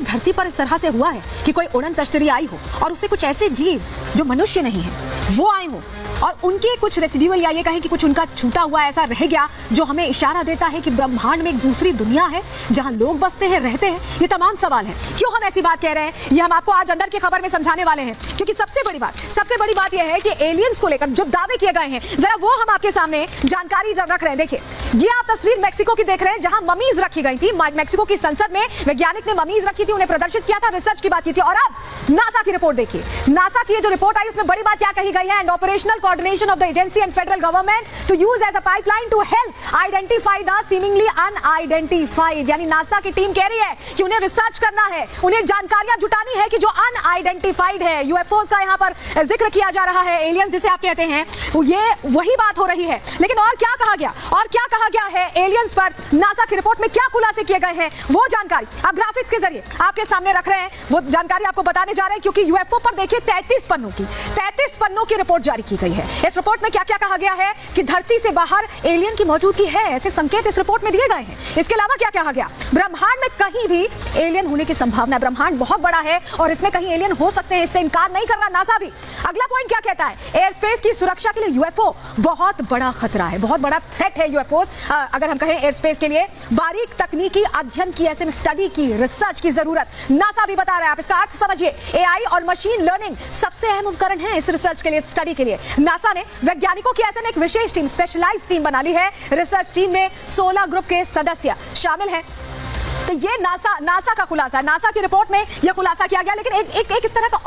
धरती पर इस तरह से हुआ है कि कोई उड़न तश्तरी आई हो और उससे कुछ ऐसे जीव जो मनुष्य नहीं है वो आए हो और उनके कुछ रेसिड्यूअल या ये कहें कि कुछ उनका छूटा हुआ ऐसा रह गया जो हमें इशारा देता है कि ब्रह्मांड में एक दूसरी दुनिया है जहां लोग बसते हैं, रहते हैं? ये तमाम सवाल हैं। क्यों हम ऐसी बात कह रहे हैं ये हम आपको आज अंदर की खबर में समझाने वाले हैं, क्योंकि सबसे बड़ी बात यह है कि एलियंस को लेकर जो दावे किए गए हैं जरा वो हम आपके सामने जानकारी रख रहे हैं। देखिए ये आप तस्वीर मैक्सिको की देख रहे हैं जहां ममीज रखी गई थी। मैक्सिको की संसद में वैज्ञानिक ने ममीज रखी थी, उन्हें प्रदर्शित किया था, रिसर्च की बात की थी। और अब नासा की रिपोर्ट देखिए, नासा की जो रिपोर्ट आई उसमें बड़ी बात क्या कही गई है? And operational coordination of the agency and federal government to use as a pipeline to help identify the seemingly unidentified. यानी नासा की टीम कह रही है कि उन्हें रिसर्च करना है, उन्हें जानकारियां जुटानी है कि जो अनआइडेंटिफाइड है, यूएफओ का यहां पर जिक्र किया जा रहा है, एलियंस जिसे आप कहते हैं, ये वही बात हो रही है। लेकिन और क्या कहा गया है एलियंस पर? नासा की रिपोर्ट में क्या खुलासे किए गए हैं वो जानकारी आप ग्राफिक्स के जरिए आपके सामने रख रहे हैं। वो जानकारी आपको बताने जा रहे हैं, क्योंकि यूएफओ पर देखिए 33 पन्नों की रिपोर्ट जारी की गई है। इस रिपोर्ट में क्या क्या कहा गया है कि धरती से बाहर एलियन की मौजूदगी है, ऐसे संकेत इस रिपोर्ट में दिए गए हैं। इसके अलावा क्या कहा गया? ब्रह्मांड में कहीं भी एलियन होने की संभावना है। ब्रह्मांड बहुत बड़ा है और इसमें कहीं एलियन हो सकते हैं, इससे इनकार नहीं कर रहा नासा भी। अगला पॉइंट क्या कहता है? एयर स्पेस की सुरक्षा के लिए यूएफओ बहुत बड़ा खतरा है, बहुत बड़ा थ्रेट है यूएफओ। अगर हम कहें एयर स्पेस के लिए बारीक तकनीकी अध्ययन की, ऐसे स्टडी की, रिसर्च की जरूरत नासा भी बता रहा है। आप इसका अर्थ समझिए, एआई और मशीन लर्निंग सबसे अहम उपकरण है इस रिसर्च के लिए, स्टडी के लिए। नासा ने वैज्ञानिकों की ऐसे में एक विशेष टीम, स्पेशलाइज्ड टीम बना ली है। रिसर्च टीम में 16 ग्रुप के सदस्य शामिल हैं। तो ये नासा का खुलासा है, नासा की रिपोर्ट में ये खुलासा किया गया। लेकिन एक इस तरह का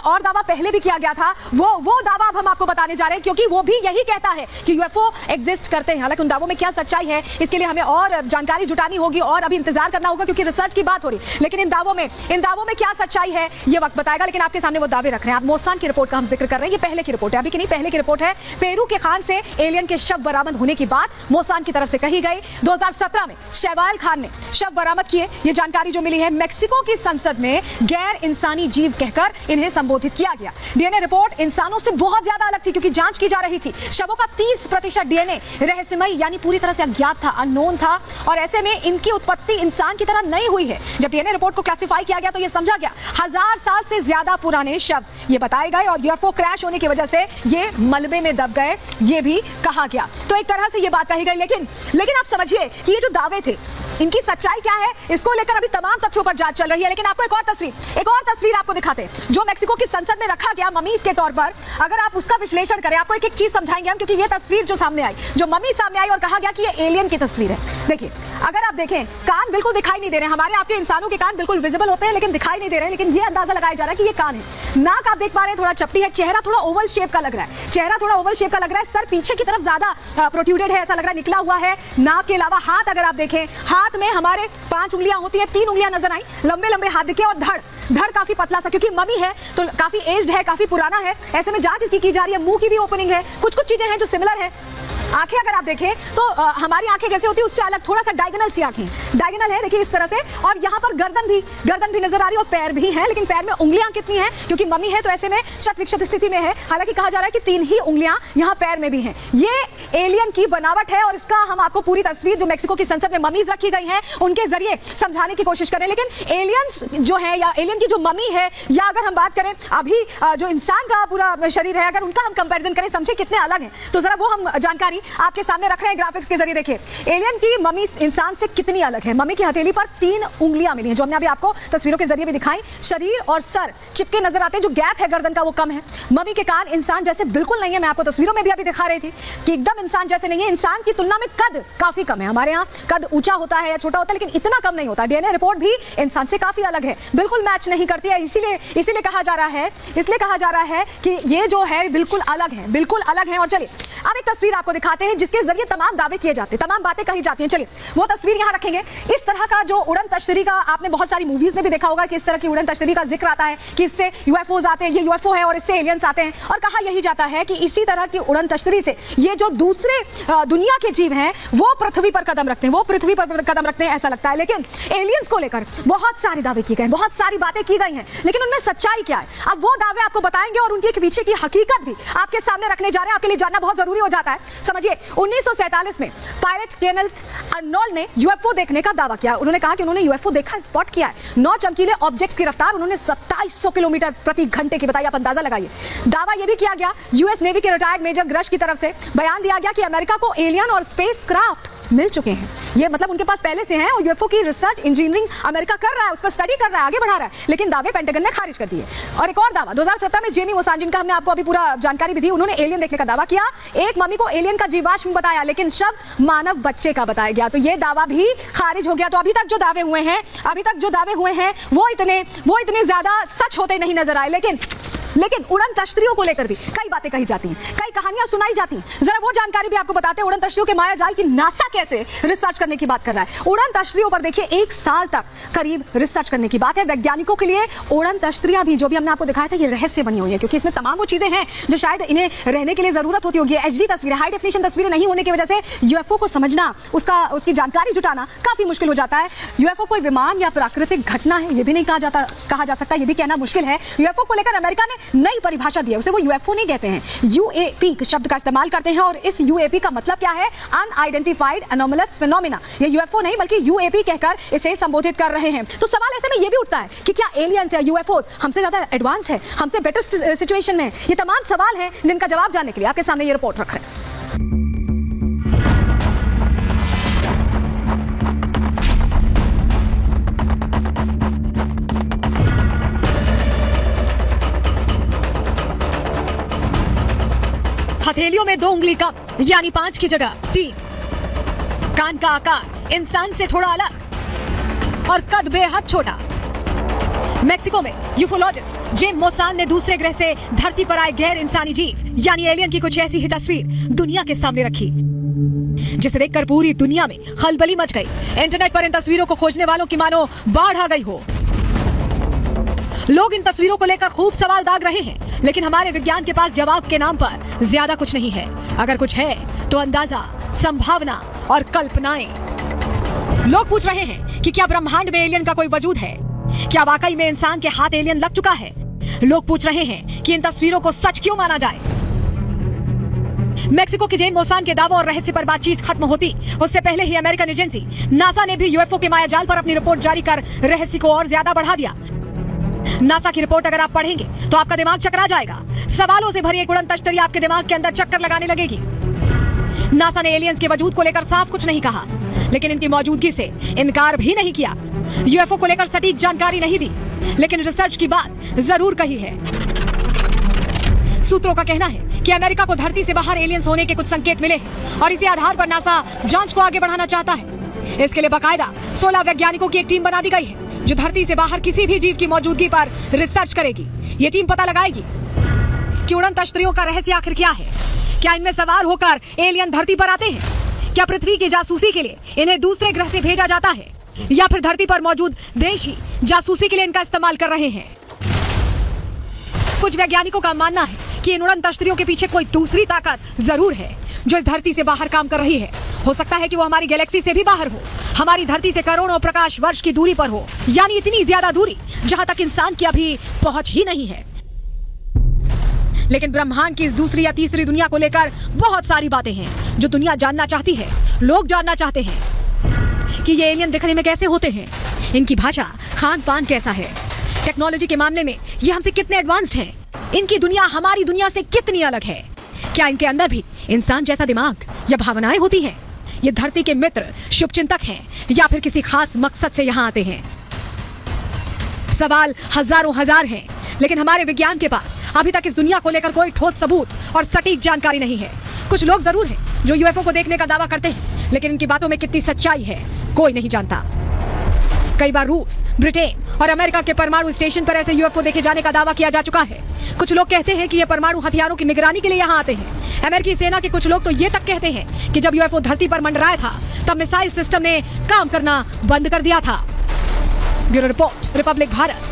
और दावा पहले भी किया गया था। वो दावा अब हम आपको बताने जा रहे हैं, क्योंकि वो भी यही कहता है कि यूएफओ एग्जिस्ट करते हैं। हालांकि उन दावों में क्या सच्चाई है इसके लिए हमें और जानकारी जुटानी होगी और अभी इंतजार करना होगा, क्योंकि रिसर्च की बात हो रही। लेकिन इन दावों में क्या सच्चाई है ये वक्त बताएगा। लेकिन आपके सामने वो दावे रख रहे हैं। आप मोसान की रिपोर्ट का हम जिक्र कर रहे हैं, ये पहले की रिपोर्ट है, अभी की नहीं, पहले की रिपोर्ट है। पेरू के खान से एलियन के शव बरामद होने की बात मोसान की तरफ से कही गई। 2017 में शैवाल खान ने शव बरामद किए। ये जानकारी जो मिली है, मैक्सिको की संसद में गैर इंसानी जीव कहकर इन्हें संबोधित किया गया। डीएनए रिपोर्ट इंसानों से बहुत ज्यादा अलग थी, क्योंकि जांच की जा रही थी। शवों का 30% डीएनए रहस्यमय यानी पूरी तरह से अज्ञात था, अननोन था, और ऐसे में इनकी उत्पत्ति इंसान की तरह नहीं हुई है। जब डीएनए रिपोर्ट को क्लासिफाई किया गया तो यह समझा गया 1000 साल से ज्यादा पुराने शव ये बताए गए, और यूएफओ क्रैश होने की वजह से ये मलबे में दब गए, ये भी कहा गया। तो एक तरह से ये बात कही गई। लेकिन आप समझिए कि ये जो दावे थे इनकी सच्चाई क्या है, इसको लेकर अभी तमाम तथ्यों पर जांच चल रही है। लेकिन आपको एक और तस्वीर आपको दिखाते हैं जो मैक्सिको की संसद में रखा गया ममीज के तौर पर। अगर आप उसका विश्लेषण करें, आपको एक चीज समझाएंगे हम, क्योंकि ये तस्वीर जो सामने आई, जो ममी सामने आई और कहा गया कि ये एलियन की तस्वीर है। देखिए, अगर आप देखें, कान बिल्कुल दिखाई नहीं दे रहे हैं। हमारे आपके इंसानों के कान बिल्कुल विजिबल होते हैं लेकिन दिखाई नहीं दे रहे हैं। लेकिन ये अंदाजा लगाया जा रहा है कि ये कान है। नाक आप देख पा रहे हैं थोड़ा चपटी है, चेहरा थोड़ा ओवल शेप का लग रहा है, सर पीछे की तरफ ज्यादा प्रोट्रूडेड है, ऐसा लग रहा है, निकला हुआ है। नाक के अलावा हाथ अगर आप देखें, हाथ में हमारे 5 उंगलियां होती है, 3 उंगलियां नजर आई, लंबे हाथ दिखे, और धड़ काफी पतला सा, क्योंकि ममी है तो काफी एज्ड है, काफी पुराना है। ऐसे में जांच इसकी की जा रही है। मुंह की भी ओपनिंग है, कुछ चीजें हैं जो सिमिलर है। आंखें अगर आप देखें तो हमारी आंखें जैसे होती है उससे अलग, थोड़ा सा डायगोनल सी आंखें, डायगोनल है, देखिए इस तरह से। और यहाँ पर गर्दन भी नजर आ रही है, और पैर भी है। लेकिन पैर में उंगलियां कितनी हैं, क्योंकि मम्मी है तो ऐसे में शत-विक्षत स्थिति में है। हालांकि कहा जा रहा है कि 3 ही उंगलियां यहाँ पैर में भी हैं। ये एलियन की बनावट है, और इसका हम आपको पूरी तस्वीर जो मैक्सिको की संसद में ममीज रखी गई हैं उनके जरिए समझाने की कोशिश करें। लेकिन एलियंस जो है, या एलियन की जो ममी है, या अगर हम बात करें अभी जो इंसान का पूरा शरीर है, अगर उनका हम कंपैरिजन करें, समझे कितने अलग हैं, तो जरा वो हम जानकारी आपके सामने रख रहे हैं ग्राफिक्स के जरिए। देखिए, एलियन की ममी इंसान से कितनी अलग है। ममी की हथेली पर 3 उंगलियां मिली हैं, जो हमने अभी आपको तस्वीरों के जरिए भी दिखाई। शरीर और सर चिपके नजर आते हैं, जो गैप है गर्दन का वो कम है। ममी के कान इंसान जैसे बिल्कुल नहीं है, मैं आपको तस्वीरों में भी अभी दिखा रही थी कि एकदम इंसान जैसे नहीं है। इंसान की तुलना में कद काफी कम है। हमारे यहाँ कद ऊंचा होता है या छोटा होता है, लेकिन इतना कम नहीं होता। डीएनए रिपोर्ट भी इंसान से काफी अलग है, बिल्कुल मैच नहीं करती है। इसीलिए कहा जा रहा है कि ये जो है बिल्कुल अलग है। और चलिए अब एक तस्वीर आपको दिखाते हैं जिसके जरिए तमाम दावे किए जाते हैं, तमाम बातें कही जाती हैं। चलिए वो तस्वीर यहाँ रखेंगे। इस तरह का जो उड़न तश्तरी का आपने बहुत सारी मूवीज में भी देखा होगा कि इस तरह की उड़न तश्तरी का जिक्र आता है कि इससे यूएफओज आते हैं, ये यूएफओ है और इससे एलियंस आते हैं। और कहा यही जाता है कि इसी तरह की उड़न तश्तरी से ये जो दूसरे दुनिया के जीव हैं वो पृथ्वी पर कदम रखते हैं, ऐसा लगता है। लेकिन एलियंस को लेकर बहुत सारे दावे किए गए, बहुत सारी बातें की गई हैं, लेकिन उनमें सच्चाई क्या है, अब वो दावे आपको बताएंगे और उनके पीछे की हकीकत भी आपके सामने रखने जा रहे हैं। आपके लिए जानना बहुत जरूरी हो जाता है। समझ समझिए 1947 में पायलट केनेथ अर्नोल्ड ने यूएफओ देखने का दावा किया। उन्होंने कहा कि उन्होंने यूएफओ देखा, स्पॉट किया है। 9 चमकीले ऑब्जेक्ट्स की रफ्तार उन्होंने 2700 किलोमीटर प्रति घंटे की बताई। आप अंदाजा लगाइए। दावा यह भी किया गया यूएस नेवी के रिटायर्ड मेजर ग्रश की तरफ से बयान दिया गया कि अमेरिका को एलियन और स्पेस क्राफ्ट मिल चुके हैं। ये मतलब उनके पास पहले से हैं और यूएफओ की रिसर्च इंजीनियरिंग अमेरिका कर रहा है, उस पर स्टडी कर रहा है, आगे बढ़ा रहा है, लेकिन दावे पेंटागन ने खारिज कर दिए। और एक और दावा 2017 में जेमी मोसान, जिनका हमने आपको अभी पूरा जानकारी भी दी, उन्होंने एलियन देखने का दावा किया। एक मम्मी को एलियन का जीवाश्म बताया, लेकिन शव मानव बच्चे का बताया गया, तो ये दावा भी खारिज हो गया। तो अभी तक जो दावे हुए हैं वो इतने ज्यादा सच होते नहीं नजर आए। लेकिन उड़न तश्तरियों को लेकर भी कई बातें कही जाती हैं, कई कहानियां सुनाई जाती हैं। जरा वो जानकारी भी आपको बताते हैं उड़न तश्तरियों के माया जाल की नासा कैसे रिसर्च करने की बात कर रहा है। उड़न तश्तरियों पर देखिए 1 साल तक करीब रिसर्च करने की बात है। वैज्ञानिकों के लिए उड़न तश्तरियां भी, जो भी हमने आपको दिखाया था, ये रहस्य बनी हुई है, क्योंकि इसमें तमाम वो चीजें हैं जो शायद इन्हें रहने के लिए जरूरत होती होगी। एचडी तस्वीरें, हाई डेफिनेशन तस्वीरें नहीं होने की वजह से यूएफओ को समझना, उसकी जानकारी जुटाना काफी मुश्किल हो जाता है। यूएफओ कोई विमान या प्राकृतिक घटना है ये भी नहीं कहा जा सकता, ये भी कहना मुश्किल है। यूएफओ को लेकर अमेरिका ने नई परिभाषा दी है, उसे वो यूएफओ नहीं कहते हैं, यूएपी शब्द का इस्तेमाल करते हैं। और इस यूएपी का मतलब क्या है? Unidentified anomalous phenomena. ये यूएफओ नहीं बल्कि यूएपी कहकर इसे संबोधित कर रहे हैं। तो सवाल ऐसे में ये भी उठता है कि क्या एलियंस या यूएफओ हमसे ज्यादा एडवांस है, हमसे बेटर सिचुएशन में? ये तमाम सवाल हैं जिनका जवाब जानने के लिए आपके सामने ये रिपोर्ट रख रहे हैं। हथेलियों में 2 उंगली कम, यानी 5 की जगह 3। कान का आकार इंसान से थोड़ा अलग और कद बेहद छोटा। मेक्सिको में यूफोलॉजिस्ट जेम मोसान ने दूसरे ग्रह से धरती पर आए गैर इंसानी जीव यानी एलियन की कुछ ऐसी ही तस्वीर दुनिया के सामने रखी, जिसे देखकर पूरी दुनिया में खलबली मच गई। इंटरनेट पर इन तस्वीरों को खोजने वालों की मानो बाढ़ आ गई हो। लोग इन तस्वीरों को लेकर खूब सवाल दाग रहे हैं, लेकिन हमारे विज्ञान के पास जवाब के नाम पर ज्यादा कुछ नहीं है। अगर कुछ है तो अंदाजा, संभावना और कल्पनाएं। लोग पूछ रहे हैं कि क्या ब्रह्मांड में एलियन का कोई वजूद है? क्या वाकई में इंसान के हाथ एलियन लग चुका है? लोग पूछ रहे हैं कि इन तस्वीरों को सच क्यों माना जाए। मेक्सिको के जेम मोसान के दावों और रहस्य पर बातचीत खत्म होती उससे पहले ही अमेरिकन एजेंसी नासा ने भी यूएफओ के मायाजाल पर अपनी रिपोर्ट जारी कर रहस्य को और ज्यादा बढ़ा दिया। नासा की रिपोर्ट अगर आप पढ़ेंगे तो आपका दिमाग चकरा जाएगा। सवालों से भरी एक उड़न तश्तरी आपके दिमाग के अंदर चक्कर लगाने लगेगी। नासा ने एलियंस के वजूद को लेकर साफ कुछ नहीं कहा, लेकिन इनकी मौजूदगी से इनकार भी नहीं किया। यूएफओ को लेकर सटीक जानकारी नहीं दी, लेकिन रिसर्च की बात जरूर कही है। सूत्रों का कहना है कि अमेरिका को धरती से बाहर एलियंस होने के कुछ संकेत मिले हैं और इसी आधार पर नासा जांच को आगे बढ़ाना चाहता है। इसके लिए बाकायदा 16 वैज्ञानिकों की एक टीम बना दी गई है जो धरती से बाहर किसी भी जीव की मौजूदगी पर रिसर्च करेगी। ये टीम पता लगाएगी कि उड़न तश्तरियों का रहस्य आखिर क्या है। क्या इनमें सवार होकर एलियन धरती पर आते हैं? क्या पृथ्वी की जासूसी के लिए इन्हें दूसरे ग्रह से भेजा जाता है, या फिर धरती पर मौजूद देश ही जासूसी के लिए इनका इस्तेमाल कर रहे हैं? कुछ वैज्ञानिकों का मानना है कि इन उड़न तश्तरियों के पीछे कोई दूसरी ताकत जरूर है जो इस धरती से बाहर काम कर रही है। हो सकता है कि वो हमारी गैलेक्सी से भी बाहर हो, हमारी धरती से करोड़ों प्रकाश वर्ष की दूरी पर हो, यानी इतनी ज्यादा दूरी जहां तक इंसान की अभी पहुंच ही नहीं है। लेकिन ब्रह्मांड की इस दूसरी या तीसरी दुनिया को लेकर बहुत सारी बातें हैं जो दुनिया जानना चाहती है। लोग जानना चाहते हैं कि ये एलियन दिखने में कैसे होते हैं, इनकी भाषा, खान पान कैसा है, टेक्नोलॉजी के मामले में ये हमसे कितने एडवांस्ड हैं, इनकी दुनिया हमारी दुनिया से कितनी अलग है, क्या इनके अंदर भी इंसान जैसा दिमाग या भावनाएं होती हैं, ये धरती के मित्र, शुभचिंतक हैं या फिर किसी खास मकसद से यहाँ आते हैं। सवाल हजारों हजार हैं, लेकिन हमारे विज्ञान के पास अभी तक इस दुनिया को लेकर कोई ठोस सबूत और सटीक जानकारी नहीं है। कुछ लोग जरूर हैं जो यूएफओ को देखने का दावा करते हैं, लेकिन इनकी बातों में कितनी सच्चाई है कोई नहीं जानता। कई बार रूस, ब्रिटेन और अमेरिका के परमाणु स्टेशन पर ऐसे यूएफओ देखे जाने का दावा किया जा चुका है। कुछ लोग कहते हैं कि ये परमाणु हथियारों की निगरानी के लिए यहाँ आते हैं। अमेरिकी सेना के कुछ लोग तो ये तक कहते हैं कि जब यूएफओ धरती पर मंडराया था तब मिसाइल सिस्टम ने काम करना बंद कर दिया था। Bureau report, Republic Bharat.